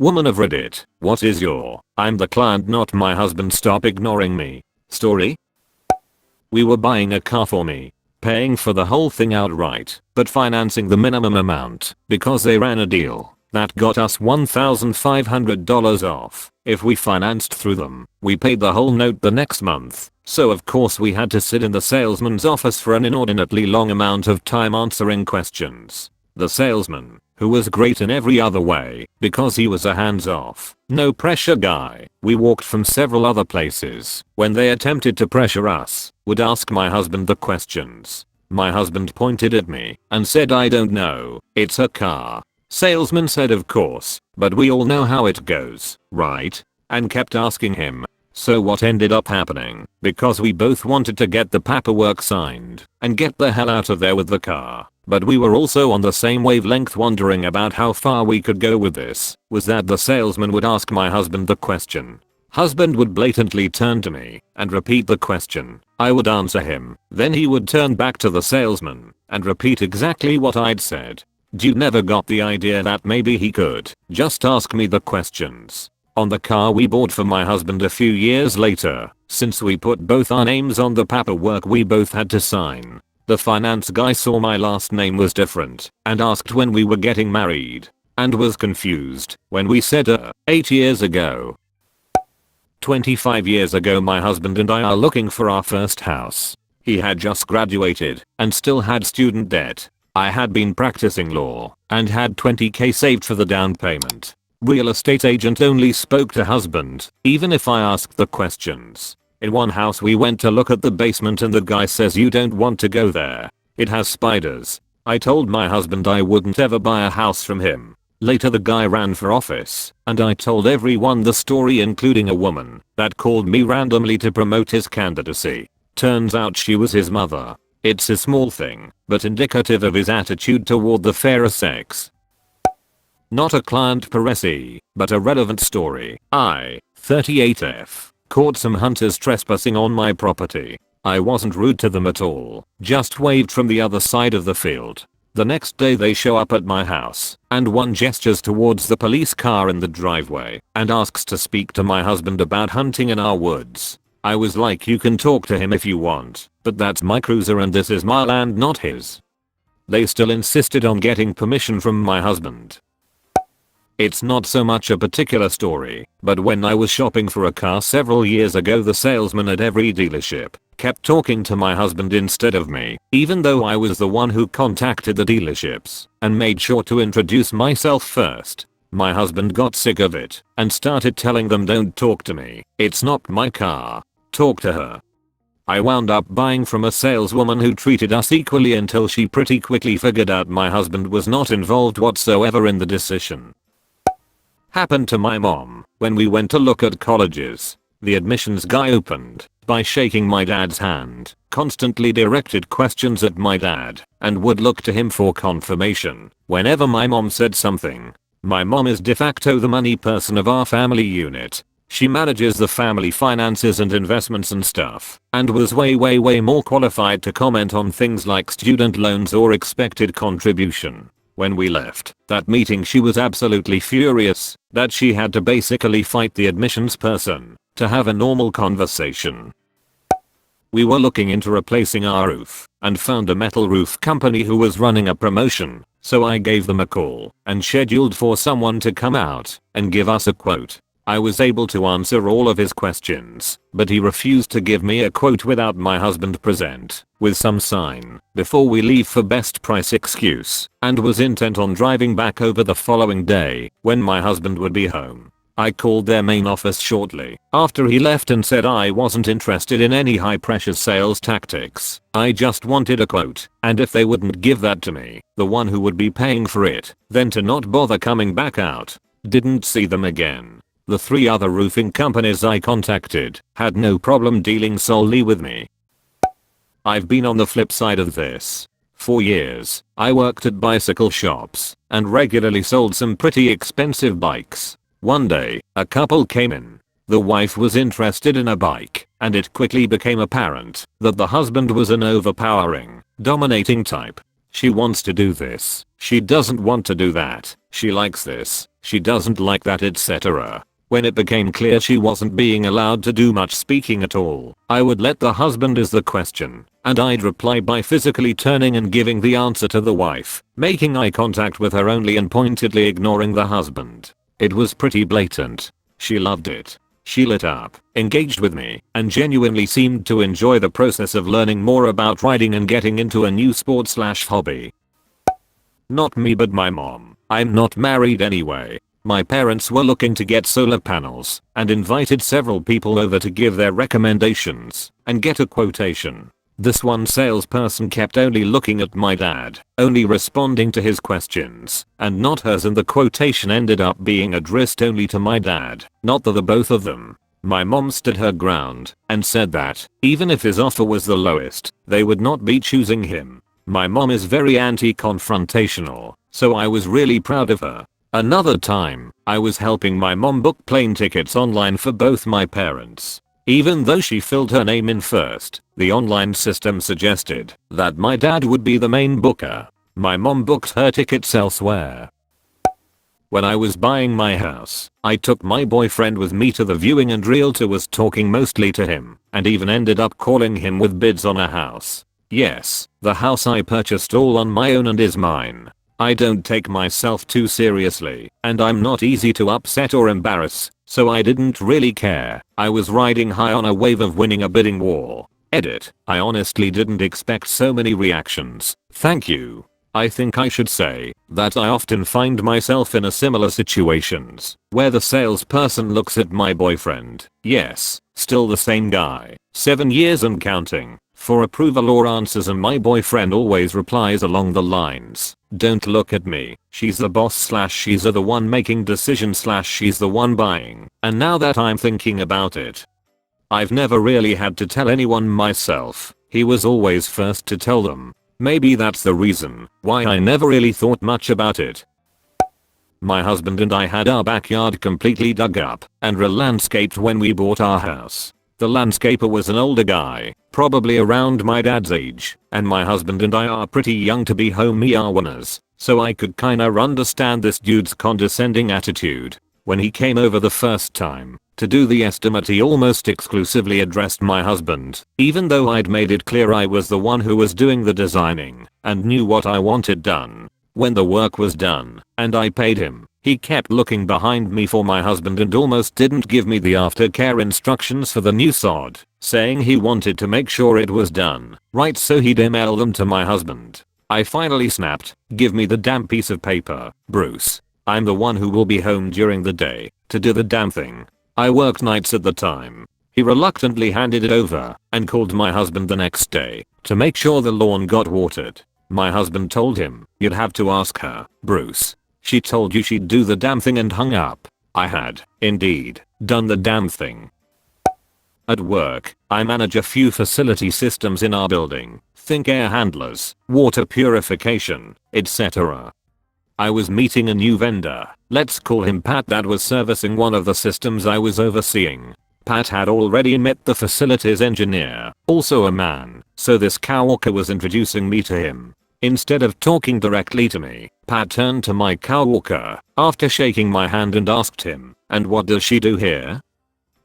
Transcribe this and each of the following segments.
Woman of Reddit, what is your "I'm the client not my husband stop ignoring me" story? We were buying a car for me, paying for the whole thing outright, but financing the minimum amount because they ran a deal that got us $1,500 off if we financed through them. We paid the whole note the next month, so of course we had to sit in the salesman's office for an inordinately long amount of time answering questions. The salesman, who was great in every other way because he was a hands-off, no pressure guy we walked from several other places, when they attempted to pressure us, would ask my husband the questions. My husband pointed at me and said, "I don't know, it's her car." Salesman said, "Of course, but we all know how it goes, right?" and kept asking him. So what ended up happening, because we both wanted to get the paperwork signed and get the hell out of there with the car, but we were also on the same wavelength wondering about how far we could go with this, was that the salesman would ask my husband the question. Husband would blatantly turn to me and repeat the question. I would answer him, then he would turn back to the salesman and repeat exactly what I'd said. Dude never got the idea that maybe he could just ask me the questions. On the car we bought for my husband a few years later, since we put both our names on the paperwork we both had to sign, the finance guy saw my last name was different and asked when we were getting married, and was confused when we said 8 years ago. 25 years ago my husband and I are looking for our first house. He had just graduated and still had student debt. I had been practicing law and had $20,000 saved for the down payment. Real estate agent only spoke to husband, even if I asked the questions. In one house we went to look at the basement and the guy says, "You don't want to go there. It has spiders." I told my husband I wouldn't ever buy a house from him. Later the guy ran for office and I told everyone the story, including a woman that called me randomly to promote his candidacy. Turns out she was his mother. It's a small thing, but indicative of his attitude toward the fairer sex. Not a client per se, but a relevant story. I, 38F, caught some hunters trespassing on my property. I wasn't rude to them at all, just waved from the other side of the field. The next day they show up at my house, and one gestures towards the police car in the driveway and asks to speak to my husband about hunting in our woods. I was like, "You can talk to him if you want, but that's my cruiser and this is my land, not his." They still insisted on getting permission from my husband. It's not so much a particular story, but when I was shopping for a car several years ago, the salesman at every dealership kept talking to my husband instead of me, even though I was the one who contacted the dealerships and made sure to introduce myself first. My husband got sick of it and started telling them, "Don't talk to me. It's not my car. Talk to her." I wound up buying from a saleswoman who treated us equally until she pretty quickly figured out my husband was not involved whatsoever in the decision. Happened to my mom when we went to look at colleges. The admissions guy opened by shaking my dad's hand, constantly directed questions at my dad, and would look to him for confirmation whenever my mom said something. My mom is de facto the money person of our family unit. She manages the family finances and investments and stuff, and was way more qualified to comment on things like student loans or expected contribution. When we left that meeting she was absolutely furious that she had to basically fight the admissions person to have a normal conversation. We were looking into replacing our roof and found a metal roof company who was running a promotion, so I gave them a call and scheduled for someone to come out and give us a quote. I was able to answer all of his questions, but he refused to give me a quote without my husband present, with some sign, "Before we leave" for best price excuse, and was intent on driving back over the following day when my husband would be home. I called their main office shortly after he left and said I wasn't interested in any high pressure sales tactics. I just wanted a quote, and if they wouldn't give that to me, the one who would be paying for it, then to not bother coming back out. Didn't see them again. The 3 other roofing companies I contacted had no problem dealing solely with me. I've been on the flip side of this. For years, I worked at bicycle shops and regularly sold some pretty expensive bikes. One day, a couple came in. The wife was interested in a bike, and it quickly became apparent that the husband was an overpowering, dominating type. She wants to do this. She doesn't want to do that. She likes this. she doesn't like that, etc. When it became clear she wasn't being allowed to do much speaking at all, I would let the husband ask the question, and I'd reply by physically turning and giving the answer to the wife, making eye contact with her only and pointedly ignoring the husband. It was pretty blatant. She loved it. She lit up, engaged with me, and genuinely seemed to enjoy the process of learning more about riding and getting into a new sport/hobby. Not me, but my mom. I'm not married anyway. My parents were looking to get solar panels and invited several people over to give their recommendations and get a quotation. This one salesperson kept only looking at my dad, only responding to his questions and not hers, and the quotation ended up being addressed only to my dad, not to the both of them. My mom stood her ground and said that even if his offer was the lowest, they would not be choosing him. My mom is very anti-confrontational, so I was really proud of her. Another time, I was helping my mom book plane tickets online for both my parents. Even though she filled her name in first, the online system suggested that my dad would be the main booker. My mom booked her tickets elsewhere. When I was buying my house, I took my boyfriend with me to the viewing, and realtor was talking mostly to him and even ended up calling him with bids on a house. Yes, the house I purchased all on my own and is mine. I don't take myself too seriously, and I'm not easy to upset or embarrass, so I didn't really care. I was riding high on a wave of winning a bidding war. Edit. I honestly didn't expect so many reactions. Thank you. I think I should say that I often find myself in a similar situations where the salesperson looks at my boyfriend, yes, still the same guy, 7 years and counting, for approval or answers, and my boyfriend always replies along the lines, "Don't look at me, she's the boss / she's the one making decisions / she's the one buying." And now that I'm thinking about it, I've never really had to tell anyone myself. He was always first to tell them. Maybe that's the reason why I never really thought much about it. My husband and I had our backyard completely dug up and re-landscaped when we bought our house. The landscaper was an older guy, probably around my dad's age, and my husband and I are pretty young to be home owners, so I could kinda understand this dude's condescending attitude. When he came over the first time to do the estimate, he almost exclusively addressed my husband, even though I'd made it clear I was the one who was doing the designing and knew what I wanted done. When the work was done and I paid him, he kept looking behind me for my husband and almost didn't give me the aftercare instructions for the new sod, saying he wanted to make sure it was done right so he'd email them to my husband. I finally snapped, "Give me the damn piece of paper, Bruce. I'm the one who will be home during the day to do the damn thing." I worked nights at the time. He reluctantly handed it over and called my husband the next day to make sure the lawn got watered. My husband told him, "You'd have to ask her, Bruce. She told you she'd do the damn thing," and hung up. I had, indeed, done the damn thing. At work, I manage a few facility systems in our building. Think air handlers, water purification, etc. I was meeting a new vendor, let's call him Pat, that was servicing one of the systems I was overseeing. Pat had already met the facilities engineer, also a man, so this coworker was introducing me to him. Instead of talking directly to me, Pat turned to my coworker after shaking my hand and asked him, "And what does she do here?"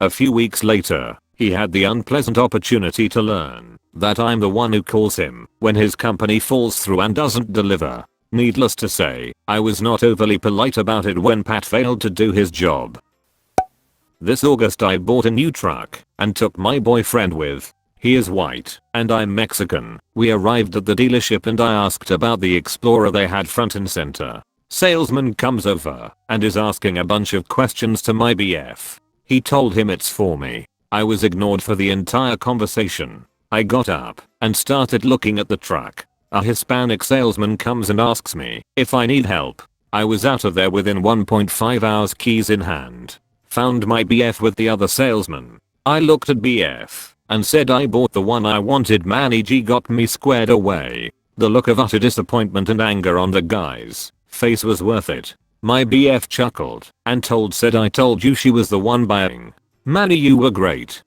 A few weeks later, he had the unpleasant opportunity to learn that I'm the one who calls him when his company falls through and doesn't deliver. Needless to say, I was not overly polite about it when Pat failed to do his job. This August I bought a new truck and took my boyfriend with. He is white and I'm Mexican. We arrived at the dealership and I asked about the Explorer they had front and center. Salesman comes over and is asking a bunch of questions to my BF. He told him it's for me. I was ignored for the entire conversation. I got up and started looking at the truck. A Hispanic salesman comes and asks me if I need help. I was out of there within 1.5 hours, keys in hand. Found my BF with the other salesman. I looked at BF and said I bought the one I wanted. Manny G got me squared away. The look of utter disappointment and anger on the guy's face was worth it. My BF chuckled and said I told you she was the one buying. Manny, you were great.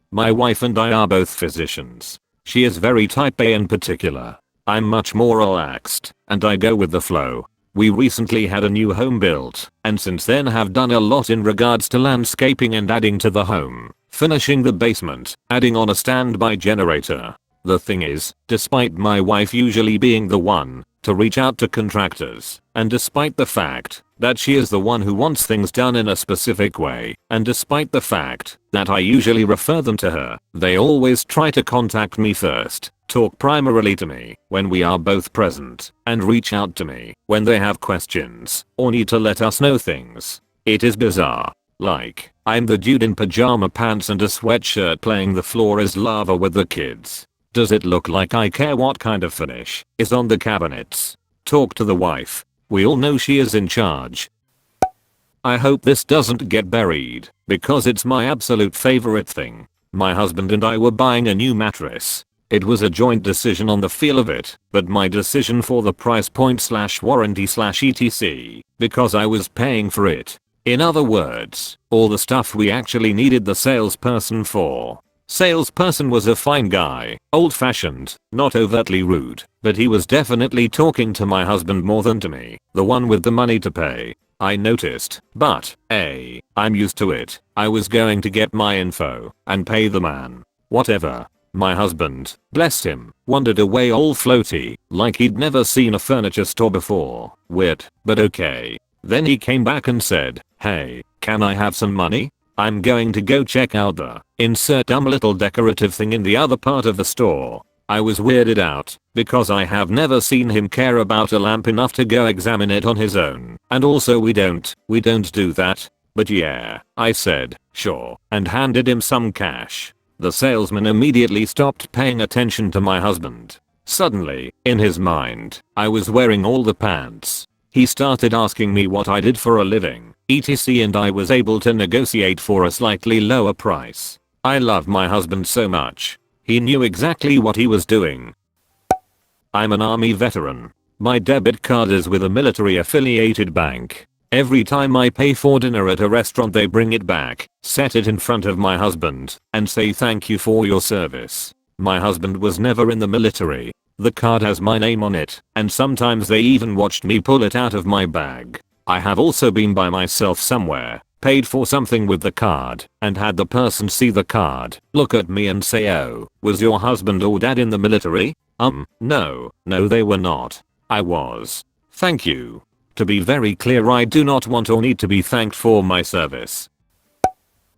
My wife and I are both physicians. She is very type A in particular. I'm much more relaxed and I go with the flow. We recently had a new home built, and since then have done a lot in regards to landscaping and adding to the home, finishing the basement, adding on a standby generator. The thing is, despite my wife usually being the one to reach out to contractors, and despite the fact that she is the one who wants things done in a specific way, and despite the fact that I usually refer them to her, they always try to contact me first, talk primarily to me when we are both present, and reach out to me when they have questions or need to let us know things. It is bizarre. Like, I'm the dude in pajama pants and a sweatshirt playing The Floor is Lava with the kids. Does it look like I care what kind of finish is on the cabinets? Talk to the wife. We all know she is in charge. I hope this doesn't get buried, because it's my absolute favorite thing. My husband and I were buying a new mattress. It was a joint decision on the feel of it, but my decision for the price point / warranty / etc, because I was paying for it. In other words, all the stuff we actually needed the salesperson for. Salesperson was a fine guy, old-fashioned, not overtly rude, but he was definitely talking to my husband more than to me, the one with the money to pay. I noticed, but, I'm used to it. I was going to get my info and pay the man. Whatever. My husband, bless him, wandered away all floaty, like he'd never seen a furniture store before. Weird, but okay. Then he came back and said, "Hey, can I have some money? I'm going to go check out the insert dumb little decorative thing in the other part of the store." I was weirded out, because I have never seen him care about a lamp enough to go examine it on his own, and also we don't do that. But yeah, I said, sure, and handed him some cash. The salesman immediately stopped paying attention to my husband. Suddenly, in his mind, I was wearing all the pants. He started asking me what I did for a living, etc, and I was able to negotiate for a slightly lower price. I love my husband so much. He knew exactly what he was doing. I'm an army veteran. My debit card is with a military affiliated bank. Every time I pay for dinner at a restaurant they bring it back, set it in front of my husband, and say thank you for your service. My husband was never in the military. The card has my name on it, and sometimes they even watched me pull it out of my bag. I have also been by myself somewhere, paid for something with the card, and had the person see the card, look at me and say, "Oh, was your husband or dad in the military?" No, they were not. I was. Thank you. To be very clear, I do not want or need to be thanked for my service.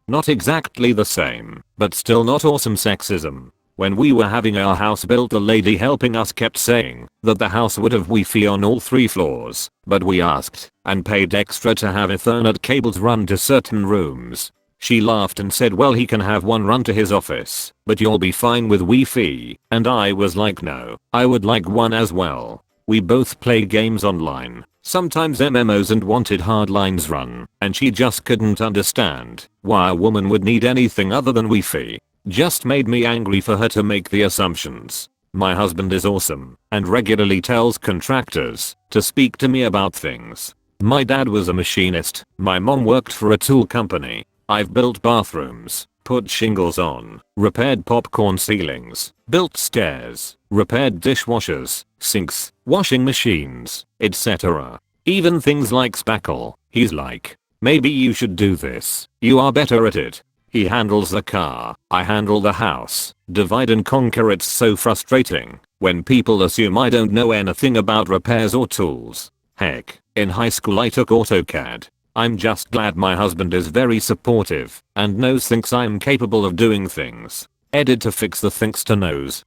Not exactly the same, but still not awesome sexism. When we were having our house built, the lady helping us kept saying that the house would have Wi-Fi on all 3 floors, but we asked and paid extra to have Ethernet cables run to certain rooms. She laughed and said, well, he can have one run to his office, but you'll be fine with Wi-Fi, and I was like, no, I would like one as well. We both play games online, sometimes MMOs, and wanted hardlines run, and she just couldn't understand why a woman would need anything other than Wi-Fi. Just made me angry for her to make the assumptions. My husband is awesome and regularly tells contractors to speak to me about things. My dad was a machinist. My mom worked for a tool company. I've built bathrooms, put shingles on, repaired popcorn ceilings, built stairs, repaired dishwashers, sinks, washing machines, etc. Even things like spackle. He's like, maybe you should do this. You are better at it. He handles the car, I handle the house. Divide and conquer. It's so frustrating when people assume I don't know anything about repairs or tools. Heck, in high school I took AutoCAD. I'm just glad my husband is very supportive and thinks I'm capable of doing things. Edit to fix the thinks to knows.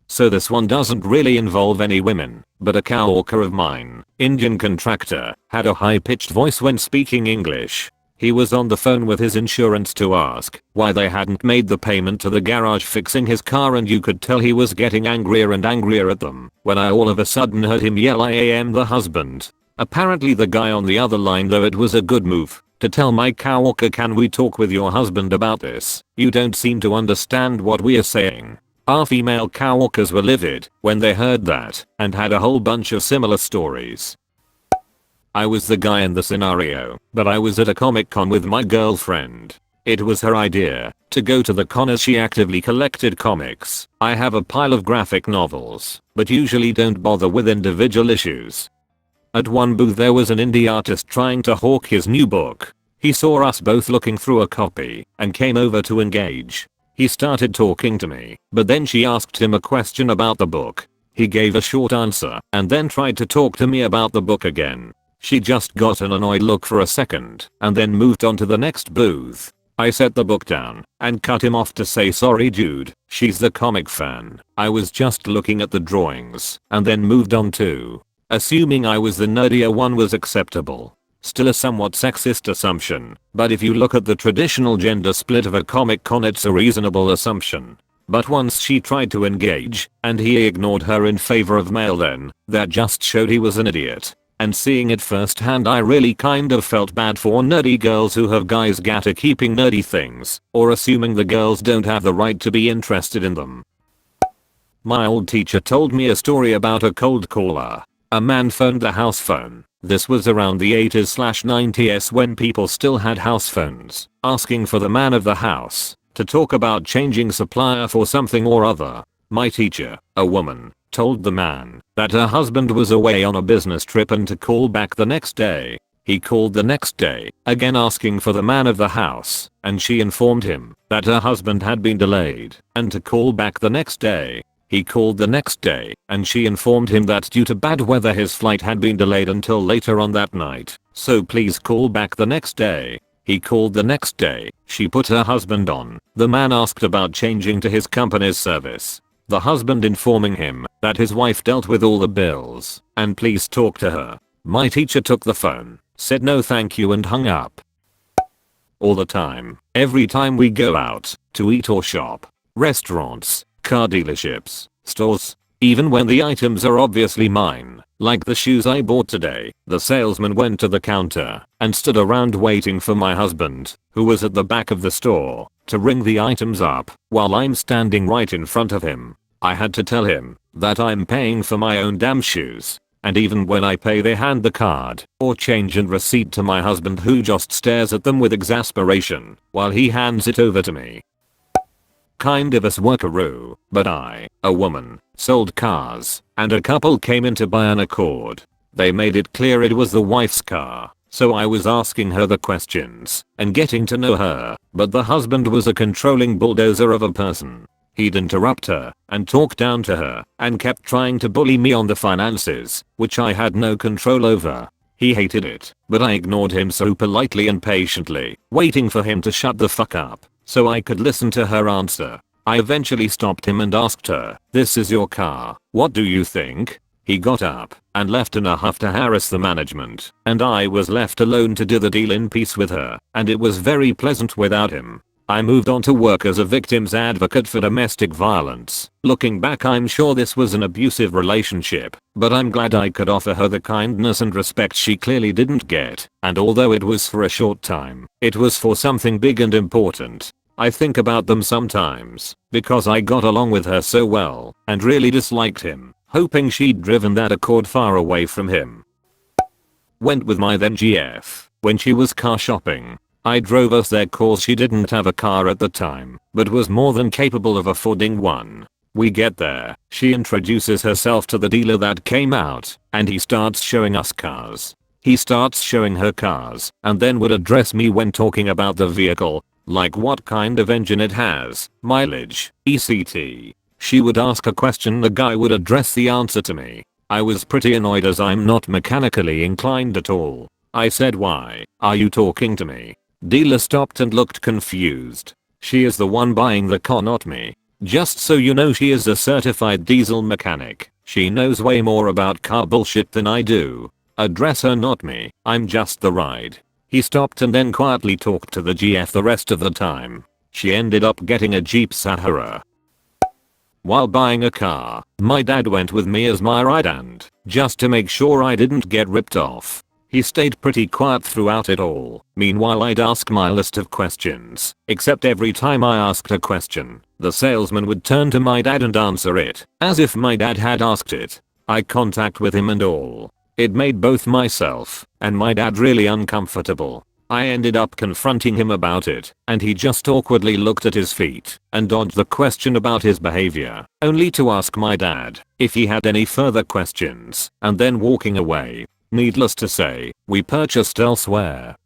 So this one doesn't really involve any women, but a coworker of mine, Indian contractor, had a high-pitched voice when speaking English. He was on the phone with his insurance to ask why they hadn't made the payment to the garage fixing his car, and you could tell he was getting angrier and angrier at them when I all of a sudden heard him yell, "I am the husband." Apparently the guy on the other line, though it was a good move to tell my coworker, "Can we talk with your husband about this? You don't seem to understand what we are saying." Our female coworkers were livid when they heard that and had a whole bunch of similar stories. I was the guy in the scenario, but I was at a Comic-Con with my girlfriend. It was her idea to go to the con as she actively collected comics. I have a pile of graphic novels, but usually don't bother with individual issues. At one booth there was an indie artist trying to hawk his new book. He saw us both looking through a copy and came over to engage. He started talking to me, but then she asked him a question about the book. He gave a short answer and then tried to talk to me about the book again. She just got an annoyed look for a second and then moved on to the next booth. I set the book down and cut him off to say, sorry dude, she's the comic fan. I was just looking at the drawings, and then moved on too. Assuming I was the nerdier one was acceptable. Still a somewhat sexist assumption, but if you look at the traditional gender split of a comic con it's a reasonable assumption. But once she tried to engage, and he ignored her in favor of male then, that just showed he was an idiot. And seeing it firsthand I really kind of felt bad for nerdy girls who have guys get at keeping nerdy things, or assuming the girls don't have the right to be interested in them. My old teacher told me a story about a cold caller. A man phoned the house phone. This was around the 80s/90s when people still had house phones, asking for the man of the house to talk about changing supplier for something or other. My teacher, a woman, told the man that her husband was away on a business trip and to call back the next day. He called the next day, again asking for the man of the house, and she informed him that her husband had been delayed and to call back the next day. He called the next day, and she informed him that due to bad weather his flight had been delayed until later on that night, so please call back the next day. He called the next day, she put her husband on. The man asked about changing to his company's service. The husband informing him that his wife dealt with all the bills and please talk to her. My teacher took the phone, said no thank you and hung up. All the time, every time we go out to eat or shop, restaurants, car dealerships, stores, even when the items are obviously mine, like the shoes I bought today, the salesman went to the counter and stood around waiting for my husband, who was at the back of the store, to ring the items up while I'm standing right in front of him. I had to tell him that I'm paying for my own damn shoes. And even when I pay they hand the card or change and receipt to my husband who just stares at them with exasperation while he hands it over to me. Kind of a workaroo, but I, a woman, sold cars and a couple came in to buy an Accord. They made it clear it was the wife's car, so I was asking her the questions and getting to know her, but the husband was a controlling bulldozer of a person. He'd interrupt her and talk down to her and kept trying to bully me on the finances, which I had no control over. He hated it, but I ignored him so politely and patiently, waiting for him to shut the fuck up so I could listen to her answer. I eventually stopped him and asked her, "This is your car, what do you think?" He got up and left in a huff to harass the management, and I was left alone to do the deal in peace with her, and it was very pleasant without him. I moved on to work as a victim's advocate for domestic violence. Looking back I'm sure this was an abusive relationship, but I'm glad I could offer her the kindness and respect she clearly didn't get, and although it was for a short time, it was for something big and important. I think about them sometimes, because I got along with her so well, and really disliked him, hoping she'd driven that Accord far away from him. Went with my then GF, when she was car shopping. I drove us there cause she didn't have a car at the time, but was more than capable of affording one. We get there, she introduces herself to the dealer that came out, and he starts showing us cars. He starts showing her cars, and then would address me when talking about the vehicle, like what kind of engine it has, mileage, etc. She would ask a question, the guy would address the answer to me. I was pretty annoyed as I'm not mechanically inclined at all. I said, "Why are you talking to me?" Dealer stopped and looked confused. She is the one buying the car, not me. Just so you know, she is a certified diesel mechanic. She knows way more about car bullshit than I do. Address her, not me. I'm just the ride. He stopped and then quietly talked to the GF the rest of the time. She ended up getting a Jeep Sahara. While buying a car, my dad went with me as my right-hand, just to make sure I didn't get ripped off. He stayed pretty quiet throughout it all. Meanwhile I'd ask my list of questions, except every time I asked a question, the salesman would turn to my dad and answer it, as if my dad had asked it. Eye contact with him and all. It made both myself and my dad really uncomfortable. I ended up confronting him about it, and he just awkwardly looked at his feet and dodged the question about his behavior, only to ask my dad if he had any further questions, and then walking away. Needless to say, we purchased elsewhere.